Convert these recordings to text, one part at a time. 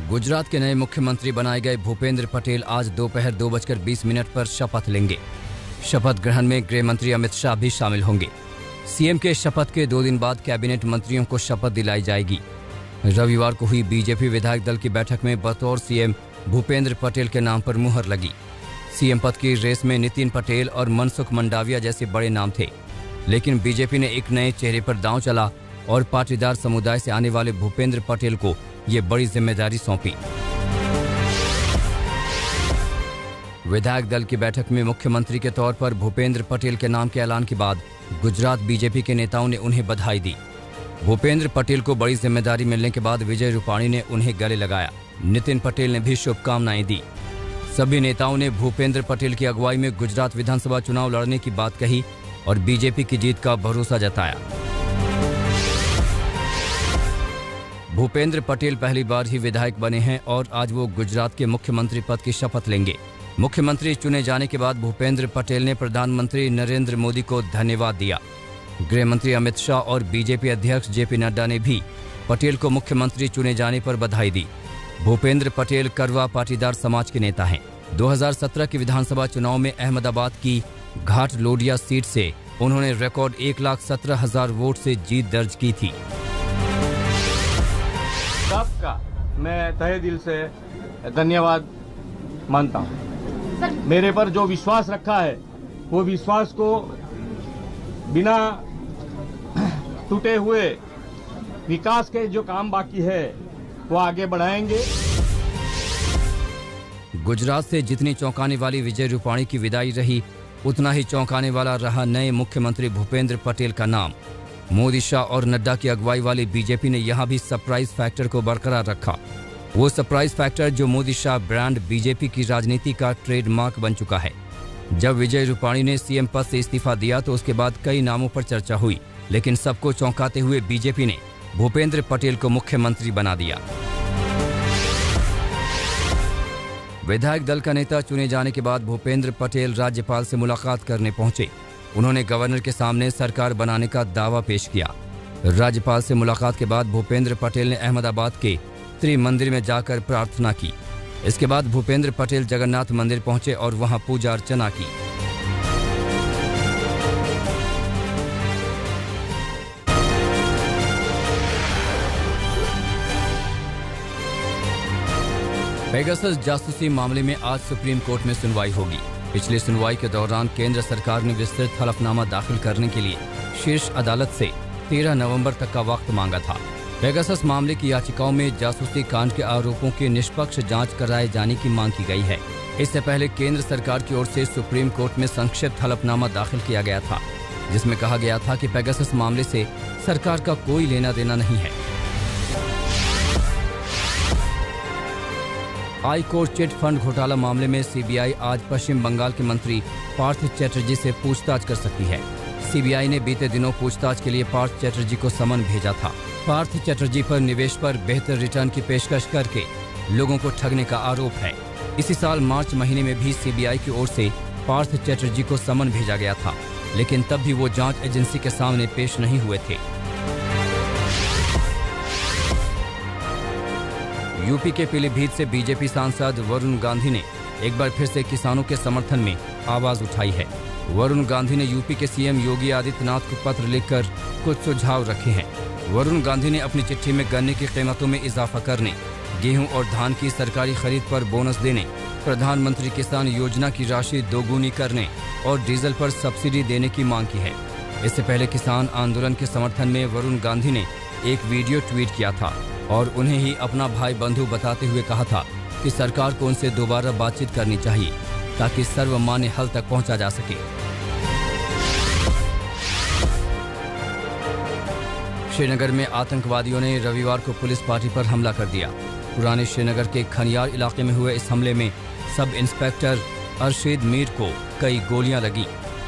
गुजरात के नए मुख्यमंत्री बनाए गए भूपेंद्र पटेल आज दोपहर 2:20 पर शपथ लेंगे। शपथ ग्रहण में गृह मंत्री अमित शाह भी शामिल होंगे। सीएम के शपथ के 2 दिन बाद कैबिनेट मंत्रियों को शपथ दिलाई जाएगी। रविवार को हुई बीजेपी विधायक दल की बैठक में बतौर सीएम भूपेंद्र पटेल के नाम पर मुहर लगी। सीएम पद की रेस में नितिन पटेल और मनसुख मंडाविया जैसे बड़े नाम थे, लेकिन बीजेपी ने एक नए चेहरे पर दांव चला और पाटीदार समुदाय से आने वाले भूपेंद्र पटेल को ये बड़ी जिम्मेदारी सौंपी। विधायक दल की बैठक में मुख्यमंत्री के तौर पर भूपेंद्र पटेल के नाम के ऐलान के बाद गुजरात बीजेपी के नेताओं ने उन्हें बधाई दी। भूपेंद्र पटेल को बड़ी जिम्मेदारी मिलने के बाद विजय रूपाणी ने उन्हें गले लगाया। नितिन पटेल ने भी शुभकामनाएं दी। सभी नेताओं ने भूपेंद्र पटेल की अगुवाई में गुजरात विधानसभा चुनाव लड़ने की बात कही और बीजेपी की जीत का भरोसा जताया। भूपेंद्र पटेल पहली बार ही विधायक बने हैं और आज वो गुजरात के मुख्यमंत्री पद की शपथ लेंगे। मुख्यमंत्री चुने जाने के बाद भूपेंद्र पटेल ने प्रधानमंत्री नरेंद्र मोदी को धन्यवाद दिया। गृह मंत्री अमित शाह और बीजेपी अध्यक्ष जेपी नड्डा ने भी पटेल को मुख्यमंत्री चुने जाने पर बधाई दी। भूपेंद्र पटेल करवा पाटीदार समाज के नेता हैं। 2017 के विधानसभा चुनाव में अहमदाबाद की घाट लोडिया सीट से उन्होंने रिकॉर्ड 1,17,000 वोट से जीत दर्ज की थी। सबका मैं तहे दिल से धन्यवाद मानता हूँ। मेरे पर जो विश्वास रखा है वो विश्वास को बिना टूटे हुए विकास के जो काम बाकी है वो आगे बढ़ाएंगे। गुजरात से जितनी चौंकाने वाली विजय रूपाणी की विदाई रही, उतना ही चौंकाने वाला रहा नए मुख्यमंत्री भूपेंद्र पटेल का नाम। मोदी, शाह और नड्डा की अगुवाई वाली बीजेपी ने यहां भी सरप्राइज फैक्टर को बरकरार रखा। वो सरप्राइज फैक्टर जो मोदी शाह ब्रांड बीजेपी की राजनीति का ट्रेडमार्क बन चुका है। जब विजय रूपाणी ने सीएम पद से इस्तीफा दिया तो उसके बाद कई नामों पर चर्चा हुई, लेकिन सबको चौंकाते हुए बीजेपी ने भूपेंद्र पटेल को मुख्यमंत्री बना दिया। विधायक दल का नेता चुने जाने के बाद भूपेंद्र पटेल राज्यपाल से मुलाकात करने पहुंचे। उन्होंने गवर्नर के सामने सरकार बनाने का दावा पेश किया। राज्यपाल से मुलाकात के बाद भूपेंद्र पटेल ने अहमदाबाद के त्रिमंदिर में जाकर प्रार्थना की। इसके बाद भूपेंद्र पटेल जगन्नाथ मंदिर पहुंचे और वहां पूजा अर्चना की। पेगासस जासूसी मामले में आज सुप्रीम कोर्ट में सुनवाई होगी। पिछली सुनवाई के दौरान केंद्र सरकार ने विस्तृत हलफनामा दाखिल करने के लिए शीर्ष अदालत से 13 नवंबर तक का वक्त मांगा था। पेगासस मामले की याचिकाओं में जासूसी कांड के आरोपों की निष्पक्ष जांच कराए जाने की मांग की गई है। इससे पहले केंद्र सरकार की ओर से सुप्रीम कोर्ट में संक्षिप्त हलफनामा दाखिल किया गया था, जिसमें कहा गया था कि पेगासस मामले से सरकार का कोई लेना देना नहीं है। हाई कोर्ट चिट फंड घोटाला मामले में सीबीआई आज पश्चिम बंगाल के मंत्री पार्थ चैटर्जी से पूछताछ कर सकती है। सीबीआई ने बीते दिनों पूछताछ के लिए पार्थ चैटर्जी को समन भेजा था। पार्थ चैटर्जी पर निवेश पर बेहतर रिटर्न की पेशकश करके लोगों को ठगने का आरोप है। इसी साल मार्च महीने में भी सीबीआई की ओर से पार्थ चैटर्जी को समन भेजा गया था, लेकिन तब भी वो जांच एजेंसी के सामने पेश नहीं हुए थे। यूपी के पीलीभीत से बीजेपी सांसद वरुण गांधी ने एक बार फिर से किसानों के समर्थन में आवाज उठाई है। वरुण गांधी ने यूपी के सीएम योगी आदित्यनाथ को पत्र लिखकर कुछ सुझाव रखे हैं। वरुण गांधी ने अपनी चिट्ठी में गन्ने की कीमतों में इजाफा करने, गेहूं और धान की सरकारी खरीद पर बोनस देने, प्रधानमंत्री किसान योजना की राशि दोगुनी करने और डीजल पर सब्सिडी देने की मांग की है। इससे पहले किसान आंदोलन के समर्थन में वरुण गांधी ने एक वीडियो ट्वीट किया था और उन्हें ही अपना भाई बंधु बताते हुए कहा था कि सरकार को उनसे दोबारा बातचीत करनी चाहिए ताकि सर्वमान्य हल तक पहुंचा जा सके। श्रीनगर में आतंकवादियों ने रविवार को पुलिस पार्टी पर हमला कर दिया। पुराने श्रीनगर के खनियार इलाके में हुए इस हमले में सब इंस्पेक्टर अरशद मीर को कई गोलियां लगी,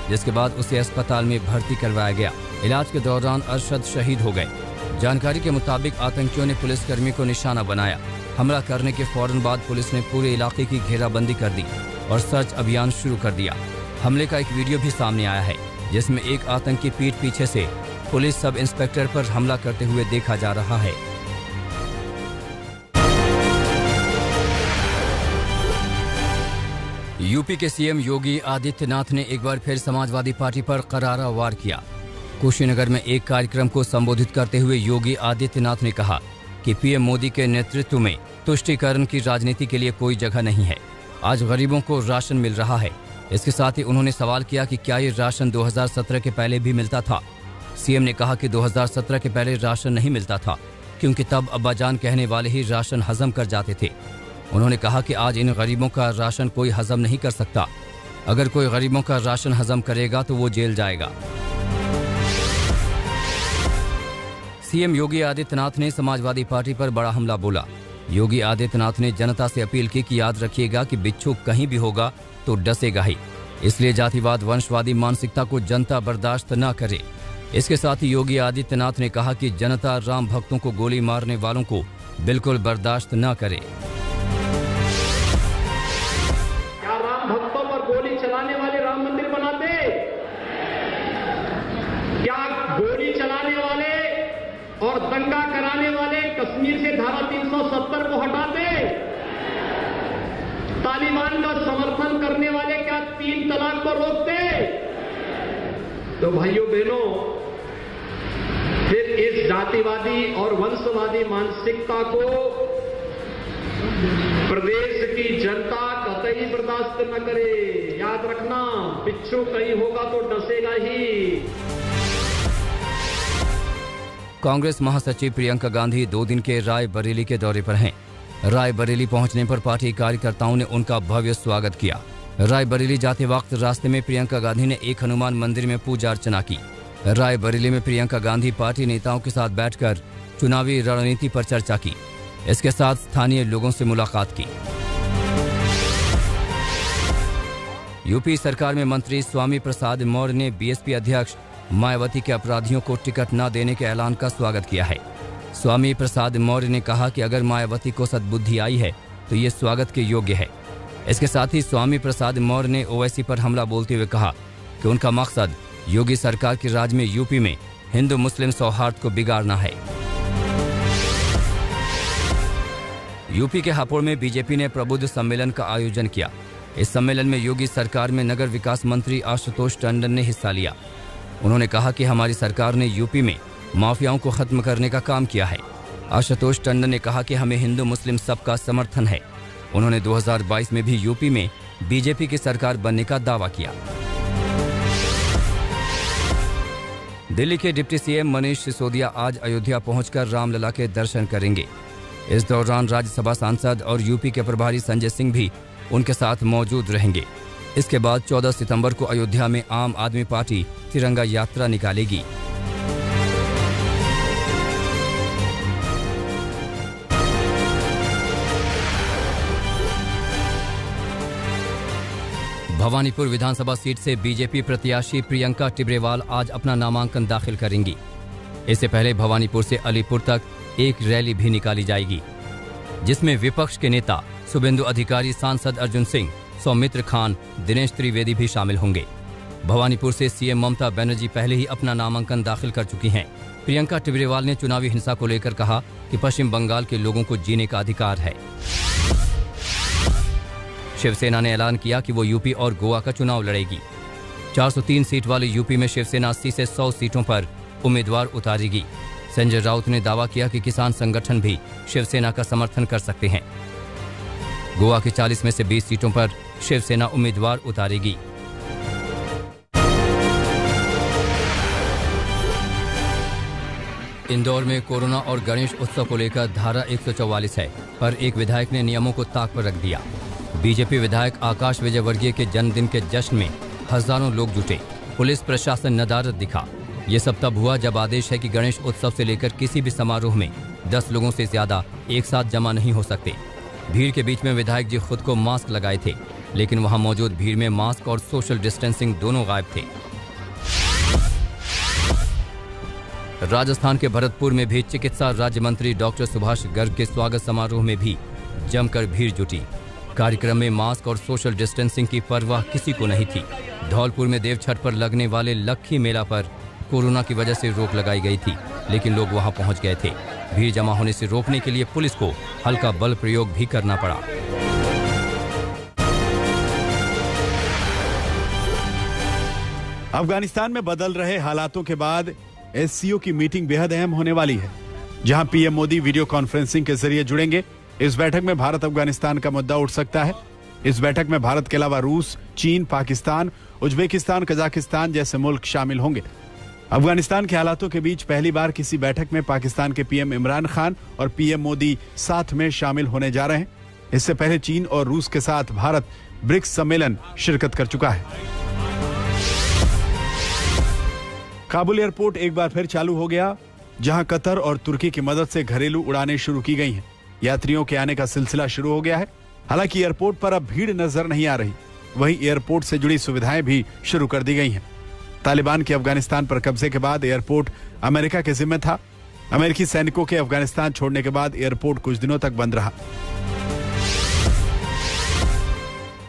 जिसके बाद उसे अस्पताल में भर्ती करवाया गया। इलाज के दौरान अरशद शहीद हो गए। जानकारी के मुताबिक आतंकियों ने पुलिसकर्मी को निशाना बनाया। हमला करने के फौरन बाद पुलिस ने पूरे इलाके की घेराबंदी कर दी और सर्च अभियान शुरू कर दिया। हमले का एक वीडियो भी सामने आया है, जिसमें एक आतंकी पीठ पीछे से पुलिस सब इंस्पेक्टर पर हमला करते हुए देखा जा रहा है। यूपी के सीएम योगी आदित्यनाथ ने एक बार फिर समाजवादी पार्टी पर करारा वार किया। कुशीनगर में एक कार्यक्रम को संबोधित करते हुए योगी आदित्यनाथ ने कहा कि पीएम मोदी के नेतृत्व में तुष्टीकरण की राजनीति के लिए कोई जगह नहीं है। आज गरीबों को राशन मिल रहा है। इसके साथ ही उन्होंने सवाल किया कि क्या ये राशन 2017 के पहले भी मिलता था। सीएम ने कहा कि 2017 के पहले राशन नहीं मिलता था, क्योंकि तब अब्बाजान कहने वाले ही राशन हजम कर जाते थे। उन्होंने कहा कि आज इन गरीबों का राशन कोई हजम नहीं कर सकता। अगर कोई गरीबों का राशन हजम करेगा तो वो जेल जाएगा। सीएम योगी आदित्यनाथ ने समाजवादी पार्टी पर बड़ा हमला बोला। योगी आदित्यनाथ ने जनता से अपील की कि याद रखिएगा कि बिच्छू कहीं भी होगा तो डसेगा ही, इसलिए जातिवाद वंशवादी मानसिकता को जनता बर्दाश्त न करे। इसके साथ ही योगी आदित्यनाथ ने कहा कि जनता राम भक्तों को गोली मारने वालों को बिल्कुल बर्दाश्त न करे। क्या राम भक्तों पर गोली चलाने वाले राम मंदिर बनाते? क्या गोली चलाने वाले और दंगा कराने वाले कश्मीर से धारा 370 को हटाते? तालिबान का समर्थन करने वाले क्या 3 तलाक को रोकते? तो भाइयों बहनों, फिर इस जातिवादी और वंशवादी मानसिकता को प्रदेश की जनता कतई बर्दाश्त न करे। याद रखना, बिच्छू कहीं होगा तो डसेगा ही। कांग्रेस महासचिव प्रियंका गांधी 2 दिन के रायबरेली के दौरे पर हैं। रायबरेली पहुंचने पर पार्टी कार्यकर्ताओं ने उनका भव्य स्वागत किया। रायबरेली जाते वक्त रास्ते में प्रियंका गांधी ने एक हनुमान मंदिर में पूजा अर्चना की। रायबरेली में प्रियंका गांधी पार्टी नेताओं के साथ बैठकर चुनावी रणनीति पर चर्चा की। इसके साथ स्थानीय लोगों से मुलाकात की। यूपी सरकार में मंत्री स्वामी प्रसाद मौर्य ने बीएसपी अध्यक्ष मायावती के अपराधियों को टिकट न देने के ऐलान का स्वागत किया है। स्वामी प्रसाद मौर्य ने कहा कि अगर मायावती को सद्बुद्धि आई है तो ये स्वागत के योग्य है। इसके साथ ही स्वामी प्रसाद मौर्य ने ओवैसी पर हमला बोलते हुए कहा कि उनका मकसद योगी सरकार के राज में यूपी में हिंदू मुस्लिम सौहार्द को बिगाड़ना है। यूपी के हापुड़ में बीजेपी ने प्रबुद्ध सम्मेलन का आयोजन किया। इस सम्मेलन में योगी सरकार में नगर विकास मंत्री आशुतोष टंडन ने हिस्सा लिया। उन्होंने कहा कि हमारी सरकार ने यूपी में माफियाओं को खत्म करने का काम किया है। आशुतोष टंडन ने कहा कि हमें हिंदू मुस्लिम सबका समर्थन है। उन्होंने 2022 में भी यूपी में बीजेपी की सरकार बनने का दावा किया। दिल्ली के डिप्टी सीएम मनीष सिसोदिया आज अयोध्या पहुंचकर रामलला के दर्शन करेंगे। इस दौरान राज्यसभा सांसद और यूपी के प्रभारी संजय सिंह भी उनके साथ मौजूद रहेंगे। इसके बाद 14 सितंबर को अयोध्या में आम आदमी पार्टी तिरंगा यात्रा निकालेगी। भवानीपुर विधानसभा सीट से बीजेपी प्रत्याशी प्रियंका टिब्रेवाल आज अपना नामांकन दाखिल करेंगी। इससे पहले भवानीपुर से अलीपुर तक एक रैली भी निकाली जाएगी, जिसमें विपक्ष के नेता शुभेंदु अधिकारी, सांसद अर्जुन सिंह, सौमित्र खान, दिनेश त्रिवेदी भी शामिल होंगे। भवानीपुर से सीएम ममता बनर्जी पहले ही अपना नामांकन दाखिल कर चुकी हैं। प्रियंका टिब्रेवाल ने चुनावी हिंसा को लेकर कहा कि पश्चिम बंगाल के लोगों को जीने का अधिकार है। शिवसेना ने ऐलान किया कि वो यूपी और गोवा का चुनाव लड़ेगी। 403 सीट वाले यूपी में शिवसेना 80 से 100 सीटों पर उम्मीदवार उतारेगी। संजय राउत ने दावा किया कि किसान संगठन भी शिवसेना का समर्थन कर सकते हैं। गोवा की 40 में से 20 सीटों पर शिवसेना उम्मीदवार उतारेगी। इंदौर में कोरोना और गणेश उत्सव को लेकर धारा 144 है, पर एक विधायक ने नियमों को ताक पर रख दिया। बीजेपी विधायक आकाश विजयवर्गीय के जन्मदिन के जश्न में हजारों लोग जुटे। पुलिस प्रशासन नदारद दिखा। ये सब तब हुआ जब आदेश है कि गणेश उत्सव से लेकर किसी भी समारोह में 10 लोगों से ज्यादा एक साथ जमा नहीं हो सकते। भीड़ के बीच में विधायक जी खुद को मास्क लगाए थे, लेकिन वहां मौजूद भीड़ में मास्क और सोशल डिस्टेंसिंग दोनों गायब थे। राजस्थान के भरतपुर में भी चिकित्सा राज्य मंत्री डॉक्टर सुभाष गर्ग के स्वागत समारोह में भी जमकर भीड़ जुटी। कार्यक्रम में मास्क और सोशल डिस्टेंसिंग की परवाह किसी को नहीं थी। धौलपुर में देवछठ पर लगने वाले लक्खी मेला पर कोरोना की वजह से रोक लगाई गई थी, लेकिन लोग वहां पहुंच गए थे। भीड़ जमा होने से रोकने के लिए पुलिस को हल्का बल प्रयोग भी करना पड़ा। अफगानिस्तान में बदल रहे हालातों के बाद एससीओ की मीटिंग बेहद अहम होने वाली है, जहां पीएम मोदी वीडियो कॉन्फ्रेंसिंग के जरिए जुड़ेंगे। इस बैठक में भारत अफगानिस्तान का मुद्दा उठ सकता है। इस बैठक में भारत के अलावा रूस, चीन, पाकिस्तान, उज्बेकिस्तान, कजाकिस्तान जैसे मुल्क शामिल होंगे। अफगानिस्तान के हालातों के बीच पहली बार किसी बैठक में पाकिस्तान के पीएम इमरान खान और पीएम मोदी साथ में शामिल होने जा रहे हैं। इससे पहले चीन और रूस के साथ भारत ब्रिक्स सम्मेलन शिरकत कर चुका है। काबुल एयरपोर्ट एक बार फिर चालू हो गया, जहां कतर और तुर्की की मदद से घरेलू उड़ानें शुरू की गई हैं। यात्रियों के आने का सिलसिला शुरू हो गया है। हालांकि एयरपोर्ट पर अब भीड़ नजर नहीं आ रही। वहीं एयरपोर्ट से जुड़ी सुविधाएं भी शुरू कर दी गई हैं। तालिबान के अफगानिस्तान पर कब्जे के बाद एयरपोर्ट अमेरिका के जिम्मे था। अमेरिकी सैनिकों के अफगानिस्तान छोड़ने के बाद एयरपोर्ट कुछ दिनों तक बंद रहा।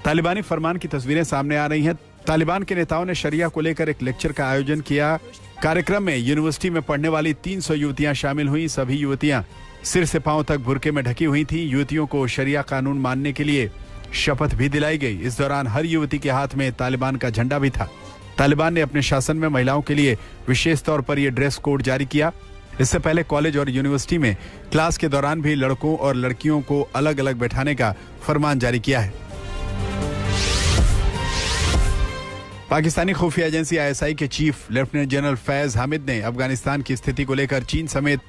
तालिबानी फरमान की तस्वीरें सामने आ रही हैं। तालिबान के नेताओं ने शरिया को लेकर एक लेक्चर का आयोजन किया। कार्यक्रम में यूनिवर्सिटी में पढ़ने वाली 300 युवतियां शामिल हुई। सभी युवतियां सिर से पांव तक बुर्के में ढकी हुई थी। युवतियों को शरिया कानून मानने के लिए शपथ भी दिलाई गई। इस दौरान हर युवती के हाथ में तालिबान का झंडा भी था। तालिबान ने अपने शासन में महिलाओं के लिए विशेष तौर पर यह ड्रेस कोड जारी किया। इससे पहले कॉलेज और यूनिवर्सिटी में क्लास के दौरान भी लड़कों और लड़कियों को अलग अलग बैठाने का फरमान जारी किया है। पाकिस्तानी खुफिया एजेंसी आईएसआई के chief lieutenant general Faiz Hamid ने अफगानिस्तान की स्थिति को लेकर चीन समेत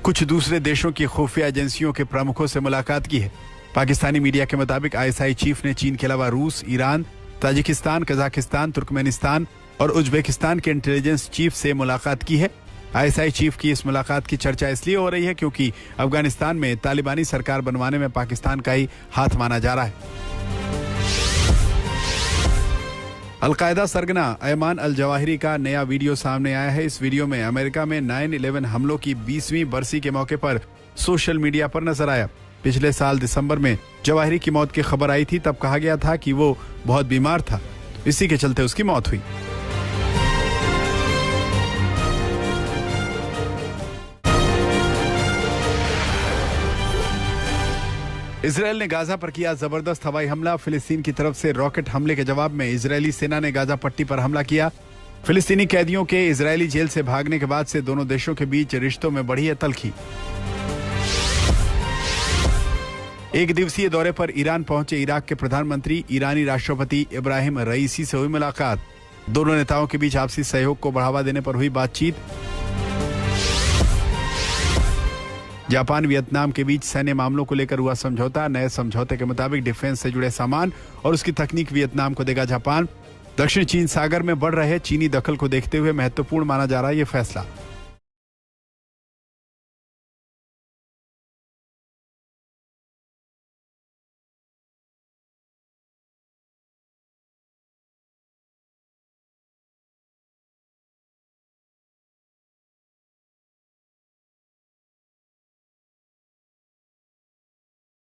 कुछ दूसरे देशों की खुफिया एजेंसियों के प्रमुखों से मुलाकात की है। पाकिस्तानी मीडिया के मुताबिक आईएसआई चीफ ने चीन के अलावा रूस, ईरान, ताजिकिस्तान, कजाकिस्तान, तुर्कमेनिस्तान और उज्बेकिस्तान के इंटेलिजेंस चीफ से मुलाकात की है। आईएसआई चीफ की इस मुलाकात की चर्चा इसलिए हो रही है क्योंकि अफगानिस्तान में तालिबानी सरकार बनवाने में पाकिस्तान का ही हाथ माना जा रहा है। अलकायदा सरगना अयमान अल जवाहिरी का नया वीडियो सामने आया है। इस वीडियो में अमेरिका में 9/11 हमलों की 20वीं बरसी के मौके पर सोशल मीडिया पर नजर आया। पिछले साल दिसंबर में जवाहिरी की मौत की खबर आई थी। तब कहा गया था कि वो बहुत बीमार था, इसी के चलते उसकी मौत हुई। इजरायल ने गाजा पर किया जबरदस्त हवाई हमला। फिलिस्तीन की तरफ से रॉकेट हमले के जवाब में इजरायली सेना ने गाजा पट्टी पर हमला किया। फिलिस्तीनी कैदियों के इजरायली जेल से भागने के बाद से दोनों देशों के बीच रिश्तों में बढ़ी है तल्खी। एक दिवसीय दौरे पर ईरान पहुंचे इराक के प्रधानमंत्री, ईरानी राष्ट्रपति इब्राहिम रईसी से हुई मुलाकात। दोनों नेताओं के बीच आपसी सहयोग को बढ़ावा देने पर हुई बातचीत। जापान वियतनाम के बीच सैन्य मामलों को लेकर हुआ समझौता। नए समझौते के मुताबिक डिफेंस से जुड़े सामान और उसकी तकनीक वियतनाम को देगा जापान। दक्षिण चीन सागर में बढ़ रहे चीनी दखल को देखते हुए महत्वपूर्ण माना जा रहा है ये फैसला।